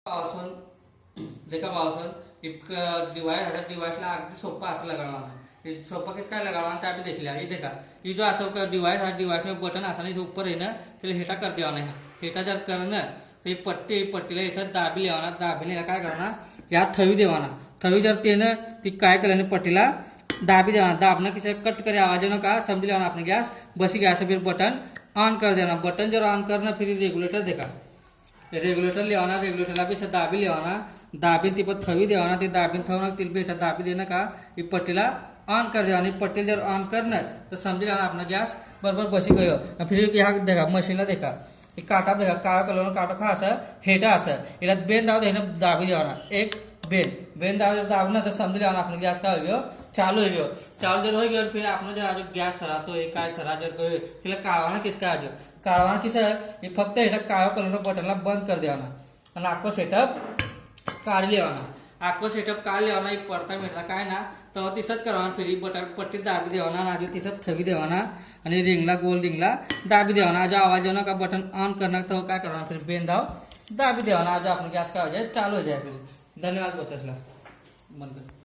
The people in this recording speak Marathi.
पासून एक डिवाइस ला अगदी सोपा असं लगाना है। सोपा किस काय लगाना है आप देख लिया। ये देखा ये जो असो डिवाइस में बटन आसानी से ऊपर है ना तो हेटा कर देना है। हेटा जर करना तो ये पट्टीला याच्यात दाबी लेवाना। दाबीने काय करना या थवी देवाना। थवी जर तेनं ती काय केल्याने पट्टीला दाबी देवाना। दाबना किसी कट करे आवाज ना का समझ लेना आपने गैस बसी गैस फिर बटन ऑन कर देना। बटन जर ऑन करना फिर रेगुलेटर देखा रेगुलेटर लेवाना। रेगुलेटरला भी दाबी लेवाना। दाबीन ती पण थवी देवाना। ते दाबीन थवना तिल बेटा दाबी देना का ये पट्टीला ऑन कर देना। आणि पट्टी जर ऑन करना तो समझ लेना अपना गैस बराबर बसी गयो। फिर यहाँ देखा मशीनला देखा एक काटा देखा काळा कलर काटा खा असं हेटा असं याला बेन दाब देना दाबी देवाना। एक बेन दाबना तो समझ लेना अपना गैस का हो गयो चालू हो गयो। चालू जर हो गयो फिर आपने जर आज गॅस सरा तो एक काय सरा जर गयो तिला काढवाना किसका आज काढवाना किस हे फक्त हेटा काळा कलर बटनला बंद कर देवाना आणि आखो सेटअप काढ लेवाना। आखो सेटअप काढ लेवाना एक पडता भेटला काय ना तो तिसच करवाना। फिर बटन पट्टी दाबी देवाना आणि तिसच थवी देवाना आणि रिंगला गोल रिंगला दाबी देवाना। आज आवाज येना का बटन ऑन करना तो काय करवाना फिर बेन दाबी देवाना। आज अपने गैस का हो जाए चालू हो जाए। फिर धन्यवाद बतसला बंद कर।